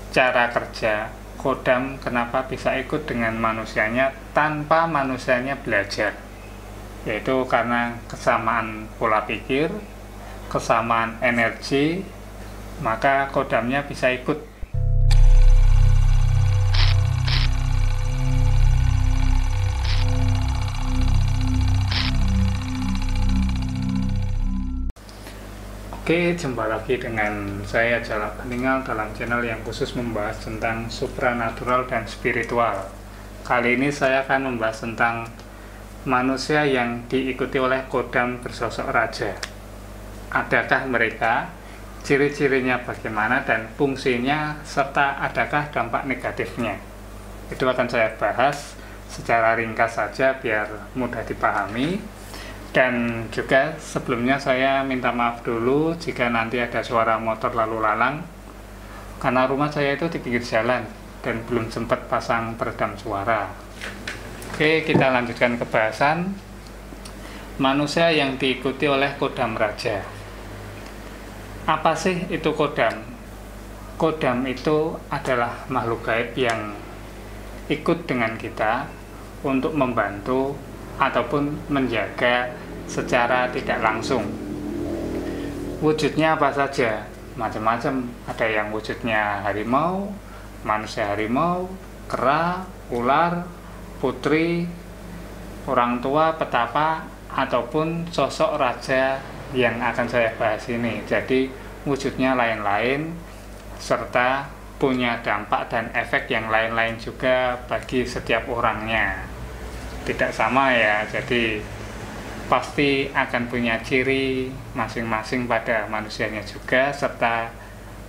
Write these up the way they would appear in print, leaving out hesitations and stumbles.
cara kerja kodam, kenapa bisa ikut dengan manusianya tanpa manusianya belajar, yaitu karena kesamaan pola pikir, kesamaan energi, maka kodamnya bisa ikut. Oke, jumpa lagi dengan saya Jalak Peninggal dalam channel yang khusus membahas tentang supranatural dan spiritual. Kali ini saya akan membahas tentang manusia yang diikuti oleh kodam bersosok raja. Adakah mereka, ciri-cirinya bagaimana, dan fungsinya, serta adakah dampak negatifnya? Itu akan saya bahas secara ringkas saja biar mudah dipahami. Dan juga sebelumnya saya minta maaf dulu jika nanti ada suara motor lalu lalang, karena rumah saya itu di pinggir jalan dan belum sempat pasang peredam suara. Oke, kita lanjutkan ke bahasan manusia yang diikuti oleh kodam raja. Apa sih itu kodam? Kodam itu adalah makhluk gaib yang ikut dengan kita untuk membantu ataupun menjaga secara tidak langsung. Wujudnya apa saja? Macam-macam. Ada yang wujudnya harimau, manusia harimau, kera, ular, putri, orang tua, petapa, ataupun sosok raja yang akan saya bahas ini. Jadi wujudnya lain-lain serta punya dampak dan efek yang lain-lain juga bagi setiap orangnya. Tidak sama ya, jadi pasti akan punya ciri masing-masing pada manusianya juga, serta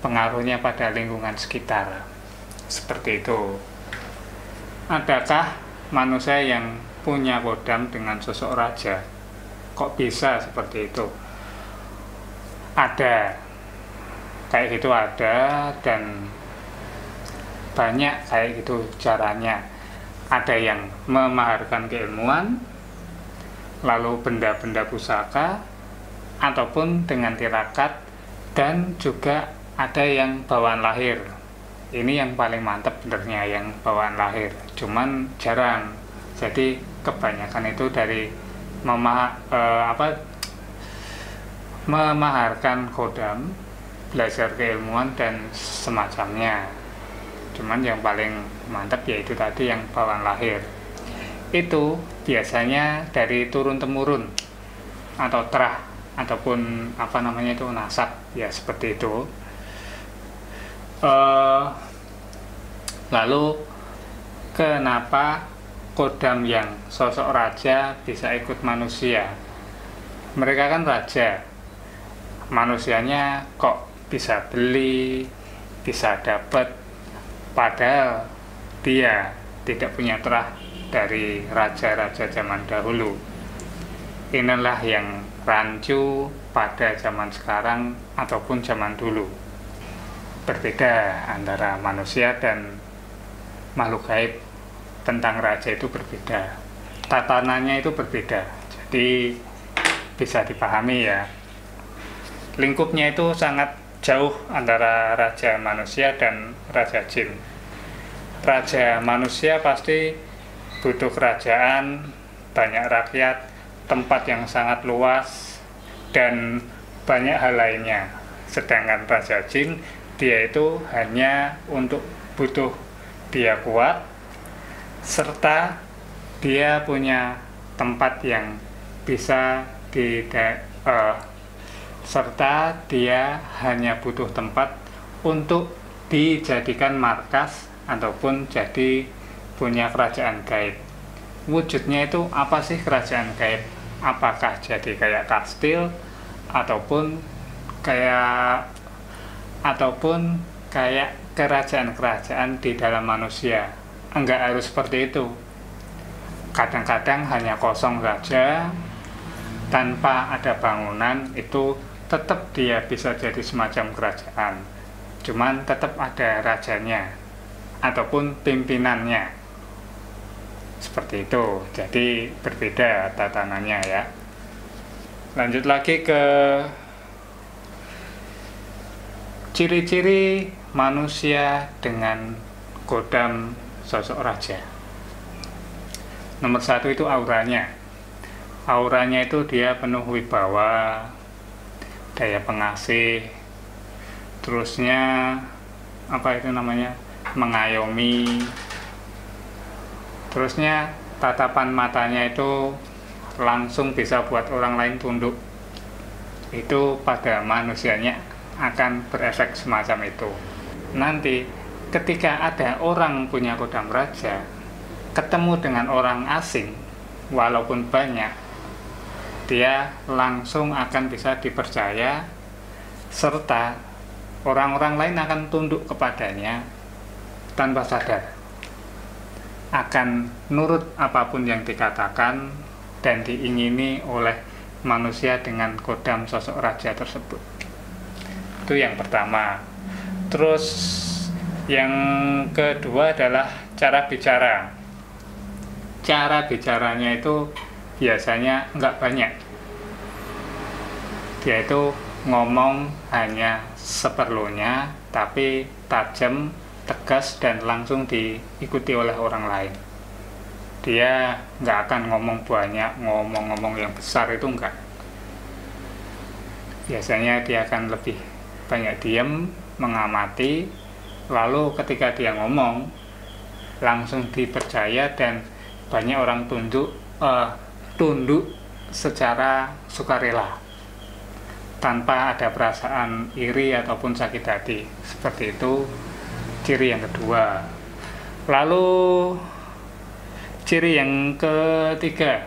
pengaruhnya pada lingkungan sekitar. Seperti itu. Adakah manusia yang punya kodam dengan sosok raja? Kok bisa seperti itu? Ada. Kayak gitu ada, dan banyak kayak gitu caranya. Ada yang memaharkan keilmuan, lalu benda-benda pusaka, ataupun dengan tirakat, dan juga ada yang bawaan lahir. Ini yang paling mantap benernya, yang bawaan lahir. Cuman jarang. Jadi kebanyakan itu dari memaharkan kodam, belajar keilmuan, dan semacamnya. Cuman yang paling mantap yaitu tadi yang bawaan lahir. Itu biasanya dari turun-temurun atau terah ataupun itu nasab ya, seperti itu. Lalu kenapa kodam yang sosok raja bisa ikut manusia? Mereka kan raja, manusianya kok bisa beli, bisa dapat, padahal dia tidak punya terah dari raja-raja zaman dahulu. Inilah yang rancu pada zaman sekarang ataupun zaman dulu. Berbeda antara manusia dan makhluk gaib. Tentang raja itu berbeda, tatanannya itu berbeda, jadi bisa dipahami ya. Lingkupnya itu sangat jauh antara raja manusia dan raja jin. Raja manusia pasti butuh kerajaan, banyak rakyat, tempat yang sangat luas, dan banyak hal lainnya. Sedangkan raja jin, dia itu hanya untuk butuh dia kuat, serta dia punya tempat yang bisa serta dia hanya butuh tempat untuk dijadikan markas ataupun jadi punya kerajaan gaib. Wujudnya itu apa sih kerajaan gaib? Apakah jadi kayak kastil ataupun kayak kerajaan-kerajaan di dalam manusia? Enggak harus seperti itu. Kadang-kadang hanya kosong saja tanpa ada bangunan, itu tetap dia bisa jadi semacam kerajaan, cuman tetap ada rajanya ataupun pimpinannya, seperti itu. Jadi berbeda tatanannya ya. Lanjut lagi ke ciri-ciri manusia dengan kodam sosok raja. Nomor satu itu auranya. Auranya itu dia penuh wibawa, daya pengasih, terusnya mengayomi, terusnya tatapan matanya itu langsung bisa buat orang lain tunduk. Itu pada manusianya akan berefek semacam itu. Nanti ketika ada orang punya kodam raja ketemu dengan orang asing walaupun banyak, dia langsung akan bisa dipercaya, serta orang-orang lain akan tunduk kepadanya tanpa sadar, akan nurut apapun yang dikatakan dan diingini oleh manusia dengan kodam sosok raja tersebut. Itu yang pertama. Terus yang kedua adalah cara bicara. Cara bicaranya itu biasanya nggak banyak. Dia itu ngomong hanya seperlunya, tapi tajam, tegas, dan langsung diikuti oleh orang lain. Dia nggak akan ngomong banyak, ngomong yang besar itu enggak. Biasanya dia akan lebih banyak diam, mengamati, lalu ketika dia ngomong langsung dipercaya dan banyak orang tunduk secara sukarela tanpa ada perasaan iri ataupun sakit hati. Seperti itu ciri yang kedua. Lalu ciri yang ketiga.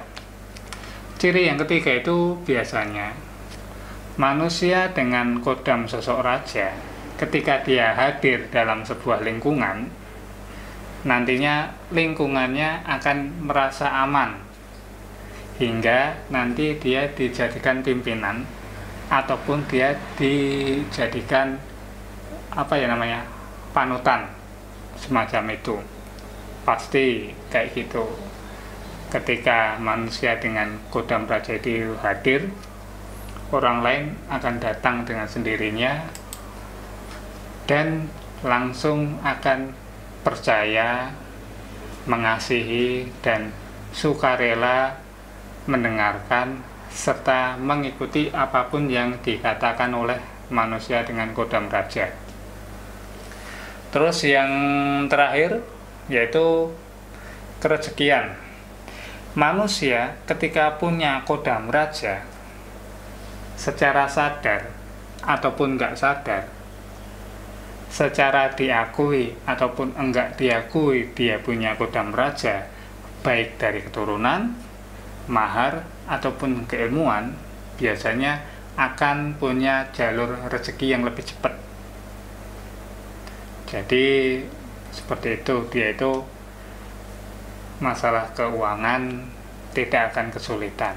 Ciri yang ketiga itu biasanya manusia dengan kodam sosok raja ketika dia hadir dalam sebuah lingkungan, nantinya lingkungannya akan merasa aman hingga nanti dia dijadikan pimpinan ataupun dia dijadikan panutan semacam itu. Pasti kayak gitu. Ketika manusia dengan kodam raja itu hadir, orang lain akan datang dengan sendirinya dan langsung akan percaya, mengasihi, dan sukarela mendengarkan serta mengikuti apapun yang dikatakan oleh manusia dengan kodam raja. Terus yang terakhir yaitu kerezekian. Manusia ketika punya kodam raja, secara sadar ataupun enggak sadar, secara diakui ataupun enggak diakui dia punya kodam raja, baik dari keturunan, mahar, ataupun keilmuan, biasanya akan punya jalur rezeki yang lebih cepat. Jadi seperti itu, dia itu masalah keuangan tidak akan kesulitan.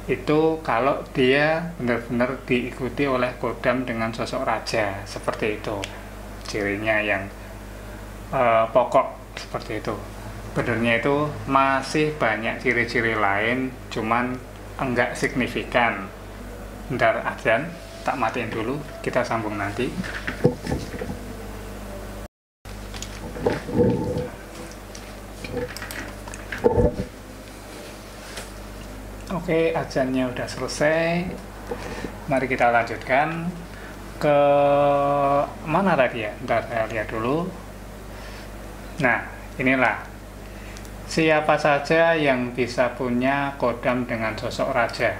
Itu kalau dia benar-benar diikuti oleh kodam dengan sosok raja, seperti itu cirinya yang pokok seperti itu. Sebenarnya itu masih banyak ciri-ciri lain, cuman enggak signifikan. Bentar adzan, tak matiin dulu, kita sambung nanti. Oke, adzannya udah selesai. Mari kita lanjutkan ke mana tadi ya? Bentar saya lihat dulu. Nah, inilah siapa saja yang bisa punya kodam dengan sosok raja.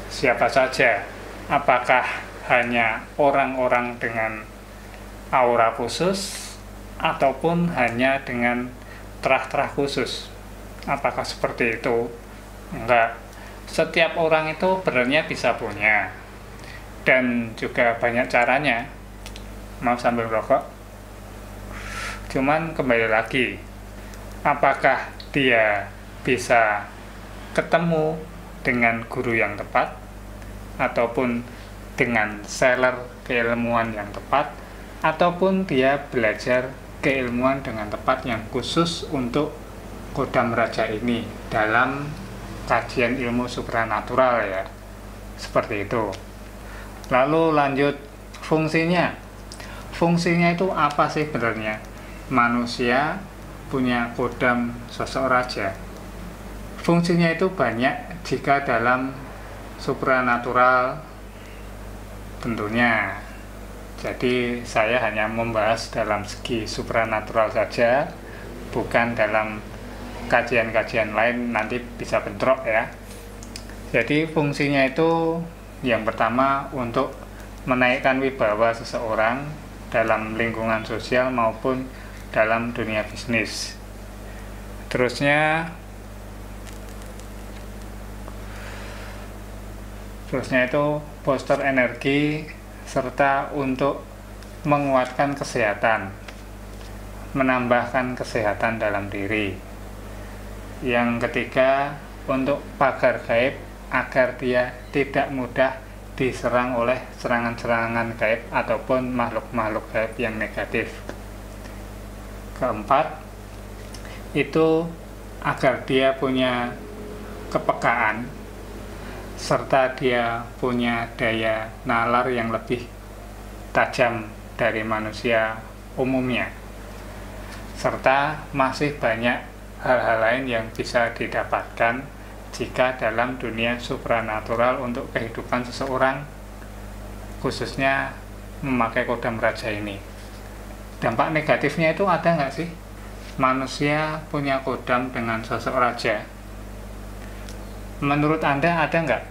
Siapa saja? Apakah hanya orang-orang dengan aura khusus ataupun hanya dengan terah-terah khusus? Apakah seperti itu? Enggak. Setiap orang itu sebenarnya bisa punya, dan juga banyak caranya. Mau sambil rokok? Cuman kembali lagi, apakah dia bisa ketemu dengan guru yang tepat ataupun dengan seller keilmuan yang tepat, ataupun dia belajar keilmuan dengan tepat yang khusus untuk kodam raja ini dalam kajian ilmu supranatural ya, seperti itu. Lalu lanjut fungsinya. fungsinya itu apa sih sebenarnya? Manusia punya kodam sosok raja. Fungsinya itu banyak jika dalam supranatural tentunya. Jadi saya hanya membahas dalam segi supranatural saja, bukan dalam kajian-kajian lain, nanti bisa bentrok ya. Jadi fungsinya itu yang pertama untuk menaikkan wibawa seseorang dalam lingkungan sosial maupun dalam dunia bisnis. Terusnya itu booster energi serta untuk menguatkan kesehatan, menambahkan kesehatan dalam diri. Yang ketiga, untuk pagar gaib agar dia tidak mudah diserang oleh serangan-serangan gaib ataupun makhluk-makhluk gaib yang negatif. Keempat, itu agar dia punya kepekaan serta dia punya daya nalar yang lebih tajam dari manusia umumnya, serta masih banyak hal-hal lain yang bisa didapatkan jika dalam dunia supranatural untuk kehidupan seseorang, khususnya memakai kodam raja ini. Dampak negatifnya itu ada nggak sih? Manusia punya kodam dengan sosok raja. Menurut Anda ada nggak?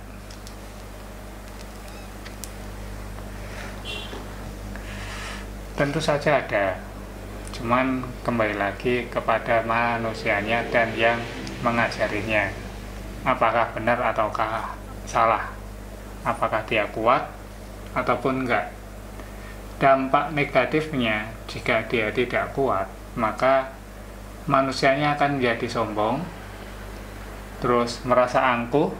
Tentu saja ada. Cuman kembali lagi kepada manusianya dan yang mengajarinya. Apakah benar ataukah salah? Apakah dia kuat ataupun enggak? Dampak negatifnya jika dia tidak kuat, maka manusianya akan menjadi sombong, terus merasa angkuh,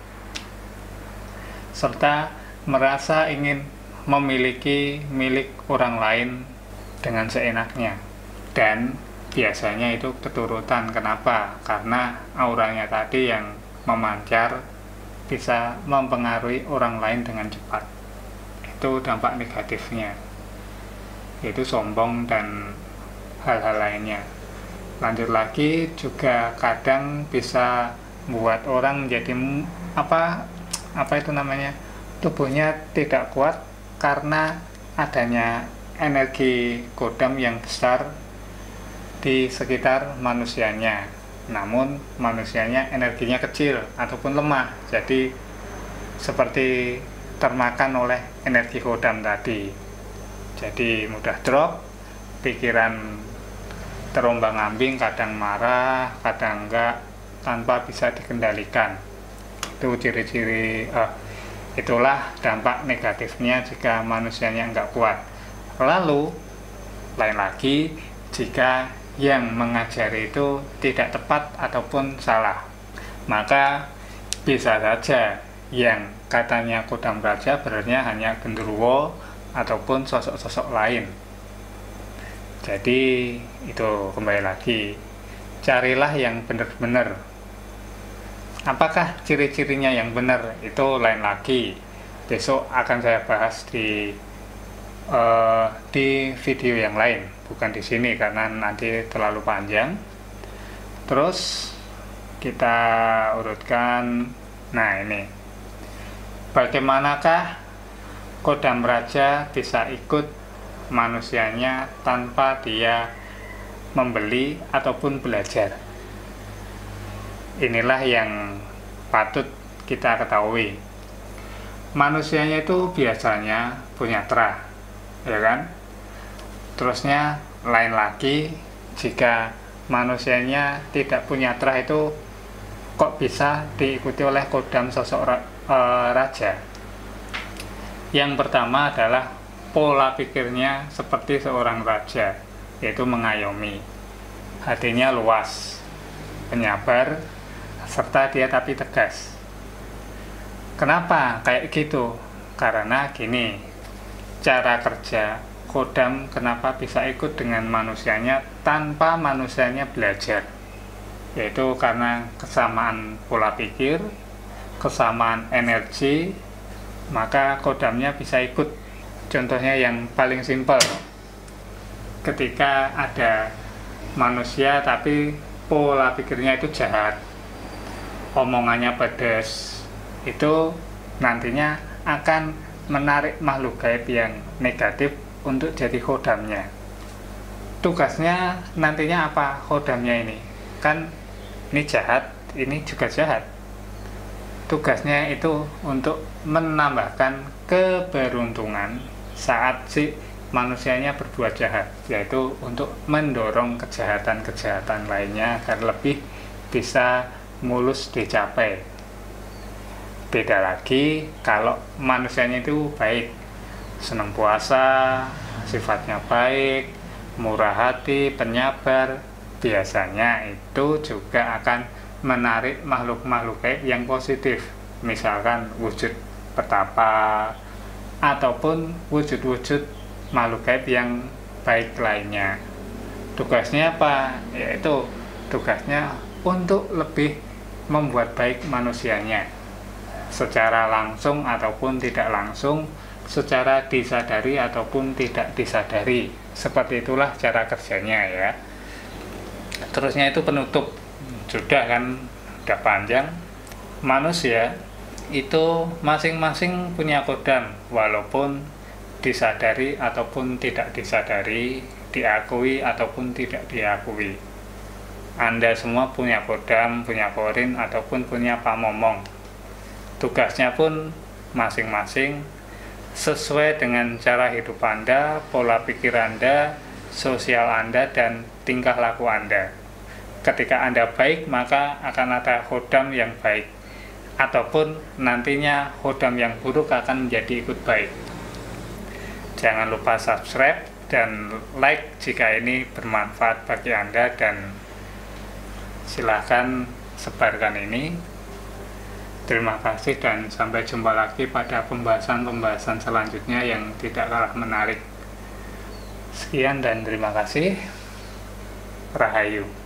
serta merasa ingin memiliki milik orang lain dengan seenaknya. Dan biasanya itu keturutan. Kenapa? Karena auranya tadi yang memancar bisa mempengaruhi orang lain dengan cepat. Itu dampak negatifnya, yaitu sombong dan hal-hal lainnya. Lanjut lagi, juga kadang bisa membuat orang menjadi apa itu namanya, tubuhnya tidak kuat karena adanya energi kodam yang besar di sekitar manusianya, namun manusianya energinya kecil ataupun lemah, jadi seperti termakan oleh energi kodam tadi. Jadi mudah drop, pikiran terombang-ambing, kadang marah, kadang enggak, tanpa bisa dikendalikan. Itu ciri-ciri, itulah dampak negatifnya jika manusianya enggak kuat. Lalu, lain lagi jika yang mengajari itu tidak tepat ataupun salah, maka bisa saja yang katanya kodam raja sebenarnya hanya genderuwo ataupun sosok-sosok lain. Jadi itu kembali lagi, carilah yang benar-benar. Apakah ciri-cirinya yang benar? Itu lain lagi, besok akan saya bahas di video yang lain, bukan di sini karena nanti terlalu panjang. Terus kita urutkan. Nah, ini bagaimanakah kodam raja bisa ikut manusianya tanpa dia membeli ataupun belajar? Inilah yang patut kita ketahui. Manusianya itu biasanya punya terah, ya kan? Terusnya lain lagi jika manusianya tidak punya terah, itu kok bisa diikuti oleh kodam sosok raja? Yang pertama adalah pola pikirnya seperti seorang raja, yaitu mengayomi. Hatinya luas, penyabar, serta dia tapi tegas. Kenapa kayak gitu? Karena gini, cara kerja kodam kenapa bisa ikut dengan manusianya tanpa manusianya belajar, yaitu karena kesamaan pola pikir, kesamaan energi, maka kodamnya bisa ikut. Contohnya yang paling simpel, ketika ada manusia tapi pola pikirnya itu jahat, omongannya pedas, itu nantinya akan menarik makhluk gaib yang negatif untuk jadi khodamnya. Tugasnya nantinya apa khodamnya ini? Kan ini jahat, ini juga jahat. Tugasnya itu untuk menambahkan keberuntungan saat si manusianya berbuat jahat, yaitu untuk mendorong kejahatan-kejahatan lainnya agar lebih bisa mulus dicapai. Beda lagi kalau manusianya itu baik, senang puasa, sifatnya baik, murah hati, penyabar, biasanya itu juga akan menarik makhluk-makhluk gaib yang positif, misalkan wujud petapa ataupun wujud-wujud makhluk gaib yang baik lainnya. Tugasnya apa? Yaitu tugasnya untuk lebih membuat baik manusianya secara langsung ataupun tidak langsung, secara disadari ataupun tidak disadari. Seperti itulah cara kerjanya ya. Terusnya itu penutup. Sudah kan, udah panjang. Manusia itu masing-masing punya kodam, walaupun disadari ataupun tidak disadari, diakui ataupun tidak diakui. Anda semua punya kodam, punya korin ataupun punya pamomong. Tugasnya pun masing-masing sesuai dengan cara hidup Anda, pola pikir Anda, sosial Anda, dan tingkah laku Anda. Ketika Anda baik, maka akan ada khodam yang baik, ataupun nantinya khodam yang buruk akan menjadi ikut baik. Jangan lupa subscribe dan like jika ini bermanfaat bagi Anda, dan silahkan sebarkan ini. Terima kasih dan sampai jumpa lagi pada pembahasan-pembahasan selanjutnya yang tidak kalah menarik. Sekian dan terima kasih. Rahayu.